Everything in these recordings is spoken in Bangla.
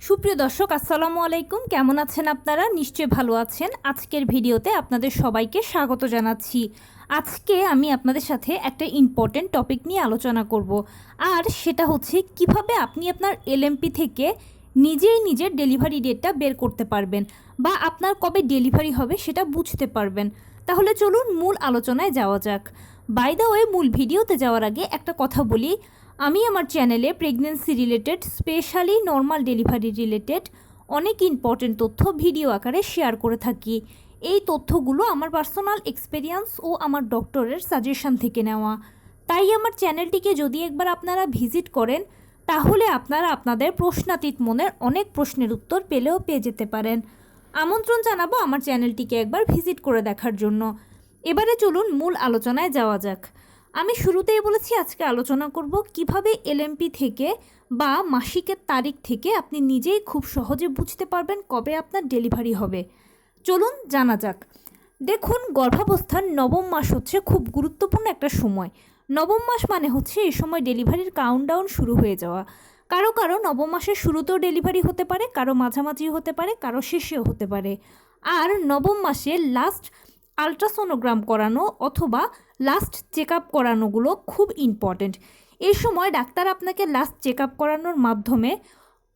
সুপ্রিয় দর্শক, আসসালামু আলাইকুম। কেমন আছেন আপনারা? নিশ্চয়ই ভালো আছেন। আজকের ভিডিওতে আপনাদের সবাইকে স্বাগত জানাচ্ছি। আজকে আমি আপনাদের সাথে একটা ইম্পর্টেন্ট টপিক নিয়ে আলোচনা করব, আর সেটা হচ্ছে কিভাবে আপনি আপনার এলএমপি থেকে নিজেই নিজের ডেলিভারি ডেটটা বের করতে পারবেন বা আপনার কবে ডেলিভারি হবে সেটা বুঝতে পারবেন। তাহলে চলুন মূল আলোচনায় যাওয়া যাক। বাই দ্য ওয়ে, মূল ভিডিওতে যাওয়ার আগে একটা কথা বলি। আমি আমার চ্যানেলে pregnancy related, specially normal delivery related অনেক ইম্পর্টেন্ট তথ্য ভিডিও আকারে শেয়ার করে থাকি। এই তথ্যগুলো আমার পার্সোনাল এক্সপেরিয়েন্স ও আমার ডক্টরের সাজেশন থেকে নেওয়া। তাই আমার চ্যানেলটিকে যদি একবার আপনারা ভিজিট করেন, তাহলে আপনারা আপনাদের প্রশ্নাতীত মনের অনেক প্রশ্নের উত্তর পেয়ে যেতে পারেন। আমন্ত্রণ জানাবো আমার চ্যানেলটিকে একবার ভিজিট করে দেখার জন্য। এবারে চলুন মূল আলোচনায় যাওয়া যাক। আমি শুরুতেই বলেছি আজকে আলোচনা করব কিভাবে এলএমপি থেকে বা মাসিকের তারিখ থেকে আপনি নিজেই খুব সহজে বুঝতে পারবেন কবে আপনার ডেলিভারি হবে। চলুন জানা যাক। দেখুন, গর্ভাবস্থার নবম মাস হচ্ছে খুব গুরুত্বপূর্ণ একটা সময়। নবম মাস মানে হচ্ছে এই সময় ডেলিভারির কাউন্টডাউন শুরু হয়ে যাওয়া। কারো কারো নবম মাসের শুরুতেও ডেলিভারি হতে পারে, কারো মাঝামাঝি হতে পারে, কারো শেষেও হতে পারে। আর নবম মাসে লাস্ট আলট্রাসোনোগ্রাম করানো অথবা লাস্ট চেক আপ করানোগুলো খুব ইম্পর্ট্যান্ট। এই সময় ডাক্তার আপনাকে লাস্ট চেক আপ করানোর মাধ্যমে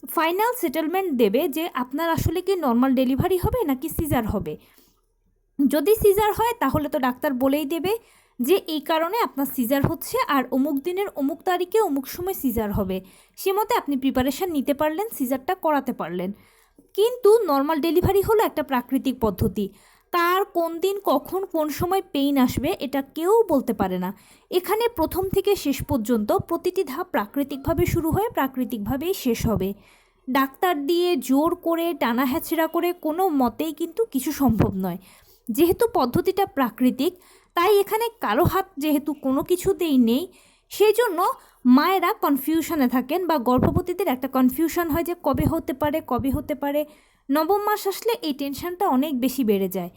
ফাইনাল সেটেলমেন্ট দেবে যে আপনার আসলে কি নর্মাল ডেলিভারি হবে নাকি সিজার হবে। যদি সিজার হয় তাহলে তো ডাক্তার বলেই দেবে যে এই কারণে আপনার সিজার হচ্ছে আর অমুক দিনের অমুক তারিখে অমুক সময় সিজার হবে। সে মতে আপনি প্রিপারেশান নিতে পারলেন, সিজারটা করাতে পারলেন। কিন্তু নর্মাল ডেলিভারি হলো একটা প্রাকৃতিক পদ্ধতি। তার কোন দিন কখন কোন সময় পেইন আসবে এটা কেউ বলতে পারে না। এখানে প্রথম থেকে শেষ পর্যন্ত প্রতিটি ধাপ প্রাকৃতিকভাবে শুরু হয়ে প্রাকৃতিকভাবেই শেষ হবে। ডাক্তার দিয়ে জোর করে টানা হ্যাচড়া করে কোনো মতেই কিন্তু কিছু সম্ভব নয়। যেহেতু পদ্ধতিটা প্রাকৃতিক, তাই এখানে কারো হাত যেহেতু কোনো কিছুতেই নেই, সেই জন্য মায়েরা কনফিউশনে থাকেন বা গর্ভবতীদের একটা কনফিউশন হয় যে কবে হতে পারে কবে হতে পারে। নবম মাস আসলে এই টেনশনটা অনেক বেশি বেড়ে যায়।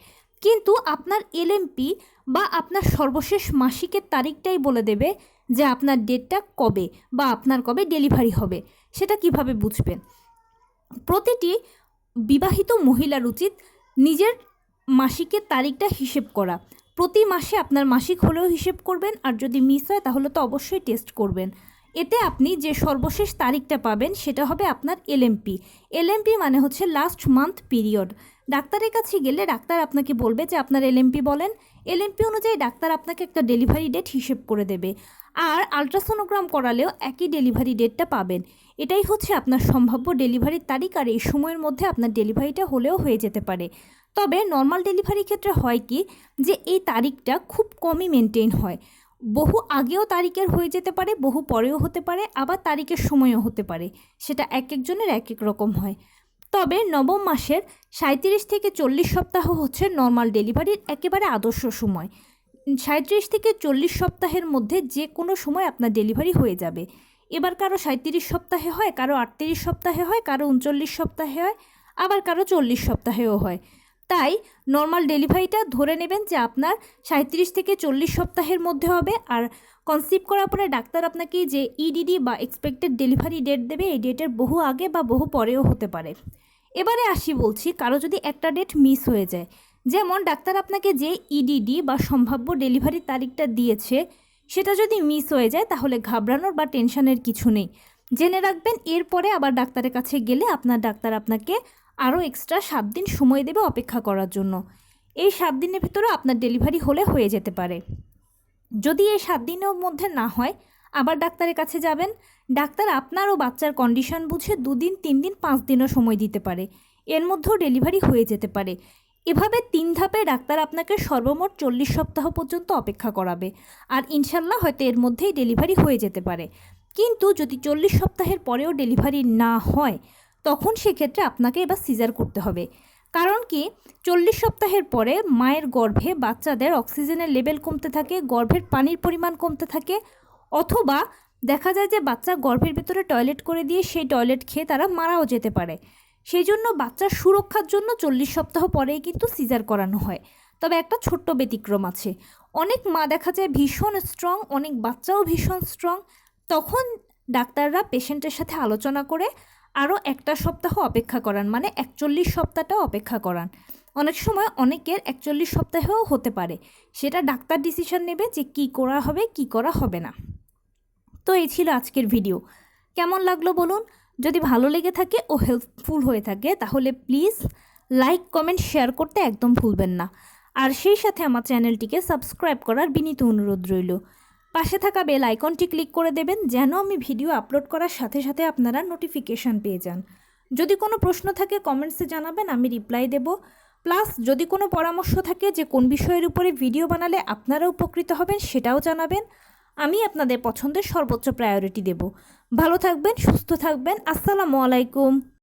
কিন্তু আপনার এলএমপি বা আপনার সর্বশেষ মাসিকের তারিখটাই বলে দেবে যে আপনার ডেটটা কবে বা আপনার কবে ডেলিভারি হবে। সেটা কিভাবে বুঝবেন? প্রতিটি বিবাহিত মহিলার উচিত নিজের মাসিকের তারিখটা হিসেব করা। প্রতি মাসে আপনার মাসিক হলেও হিসেব করবেন, আর যদি মিস হয় তাহলে তো অবশ্যই টেস্ট করবেন। এতে আপনি যে সর্বশেষ তারিখটা পাবেন সেটা হবে আপনার এলএমপি। এলএমপি মানে হচ্ছে লাস্ট মান্থ পিরিয়ড। ডাক্তারের কাছে গেলে ডাক্তার আপনাকে বলবে যে আপনার এলএমপি বলেন। এলএমপি অনুযায়ী ডাক্তার আপনাকে একটা ডেলিভারি ডেট হিসেব করে দেবে। আর আলট্রাসোনোগ্রাম করালেও একই ডেলিভারি ডেটটা পাবেন। এটাই হচ্ছে আপনার সম্ভাব্য ডেলিভারির তারিখ, আর এই সময়ের মধ্যে আপনার ডেলিভারিটা হলেও হয়ে যেতে পারে। তবে নর্মাল ডেলিভারির ক্ষেত্রে হয় কি যে এই তারিখটা খুব কমই মেনটেন হয়। বহু আগেও তারিখের হয়ে যেতে পারে, বহু পরেও হতে পারে, আবার তারিখের সময়ও হতে পারে। সেটা এক একজনের এক এক রকম হয়। তবে নবম মাসের 37 থেকে 40 সপ্তাহ হচ্ছে নর্মাল ডেলিভারির একেবারে আদর্শ সময়। 37 থেকে 40 সপ্তাহের মধ্যে যে কোনো সময় আপনার ডেলিভারি হয়ে যাবে। এবার কারো 37 সপ্তাহে হয়, কারো 38 সপ্তাহে হয়, কারো 39 সপ্তাহে হয়, আবার কারো 40 সপ্তাহেও হয়। তাই নর্মাল ডেলিভারিটা ধরে নেবেন যে আপনার 37 থেকে 40 সপ্তাহের মধ্যে হবে। আর কনসিভ করার পরে ডাক্তার আপনাকে যে ইডিডি বা এক্সপেক্টেড ডেলিভারি ডেট দেবে, এই ডেটের বহু আগে বা বহু পরেও হতে পারে। এবারে আসি বলছি, কারো যদি একটা ডেট মিস হয়ে যায়, যেমন ডাক্তার আপনাকে যে ইডিডি বা সম্ভাব্য ডেলিভারি তারিখটা দিয়েছে সেটা যদি মিস হয়ে যায়, তাহলে ঘাবড়ানোর বা টেনশনের কিছু নেই। জেনে রাখবেন এরপরে আবার ডাক্তারের কাছে গেলে আপনার ডাক্তার আপনাকে আরও এক্সট্রা 7 দিন সময় দেবে অপেক্ষা করার জন্য। এই 7 দিনের ভিতরে আপনার ডেলিভারি হয়ে যেতে পারে। যদি এই 7 দিনের মধ্যে না হয়, আবার ডাক্তারের কাছে যাবেন। ডাক্তার আপনার ও বাচ্চার কন্ডিশন বুঝে 2 দিন 3 দিন 5 দিনও সময় দিতে পারে। এর মধ্যেও ডেলিভারি হয়ে যেতে পারে। এভাবে 3 ধাপে ডাক্তার আপনাকে সর্বমোট 40 সপ্তাহ পর্যন্ত অপেক্ষা করাবে। আর ইনশাল্লাহ হয়তো এর মধ্যেই ডেলিভারি হয়ে যেতে পারে। কিন্তু যদি 40 সপ্তাহের পরেও ডেলিভারি না হয়, তখন সেক্ষেত্রে আপনাকে এবার সিজার করতে হবে। কারণ কি, 40 সপ্তাহের পরে মায়ের গর্ভে বাচ্চাদের অক্সিজেনের লেভেল কমতে থাকে, গর্ভের পানির পরিমাণ কমতে থাকে, অথবা দেখা যায় যে বাচ্চা গর্ভের ভিতরে টয়লেট করে দিয়ে সেই টয়লেট খেয়ে তারা মারাও যেতে পারে। সেই জন্য বাচ্চার সুরক্ষার জন্য 40 সপ্তাহ পরেই কিন্তু সিজার করানো হয়। তবে একটা ছোট্ট ব্যতিক্রম আছে। অনেক মা দেখা যায় ভীষণ স্ট্রং, অনেক বাচ্চাও ভীষণ স্ট্রং। তখন ডাক্তাররা পেশেন্টের সাথে আলোচনা করে আরও একটা সপ্তাহ অপেক্ষা করান, মানে 41 সপ্তাহটা অপেক্ষা করান। অনেক সময় অনেকের 41 সপ্তাহেও হতে পারে, সেটা ডাক্তার ডিসিশন নেবে যে কী করা হবে কী করা হবে না। তো এই ছিল আজকের ভিডিও। কেমন লাগলো বলুন? যদি ভালো লেগে থাকে ও হেল্পফুল হয়ে থাকে তাহলে প্লিজ লাইক কমেন্ট শেয়ার করতে একদম ভুলবেন না। আর সেই সাথে আমার চ্যানেলটিকে সাবস্ক্রাইব করার বিনীত অনুরোধ রইল। পাশে থাকা বেল আইকনটি ক্লিক করে দেবেন যেন আমি ভিডিও আপলোড করার সাথে সাথে আপনারা নোটিফিকেশান পেয়ে যান। যদি কোনো প্রশ্ন থাকে কমেন্টসে জানাবেন, আমি রিপ্লাই দেব। প্লাস যদি কোনো পরামর্শ থাকে যে কোন বিষয়ের উপরে ভিডিও বানালে আপনারা উপকৃত হবেন সেটাও জানাবেন। আমি আপনাদের পছন্দের সর্বোচ্চ প্রায়োরিটি দেব। ভালো থাকবেন, সুস্থ থাকবেন। আসসালামু আলাইকুম।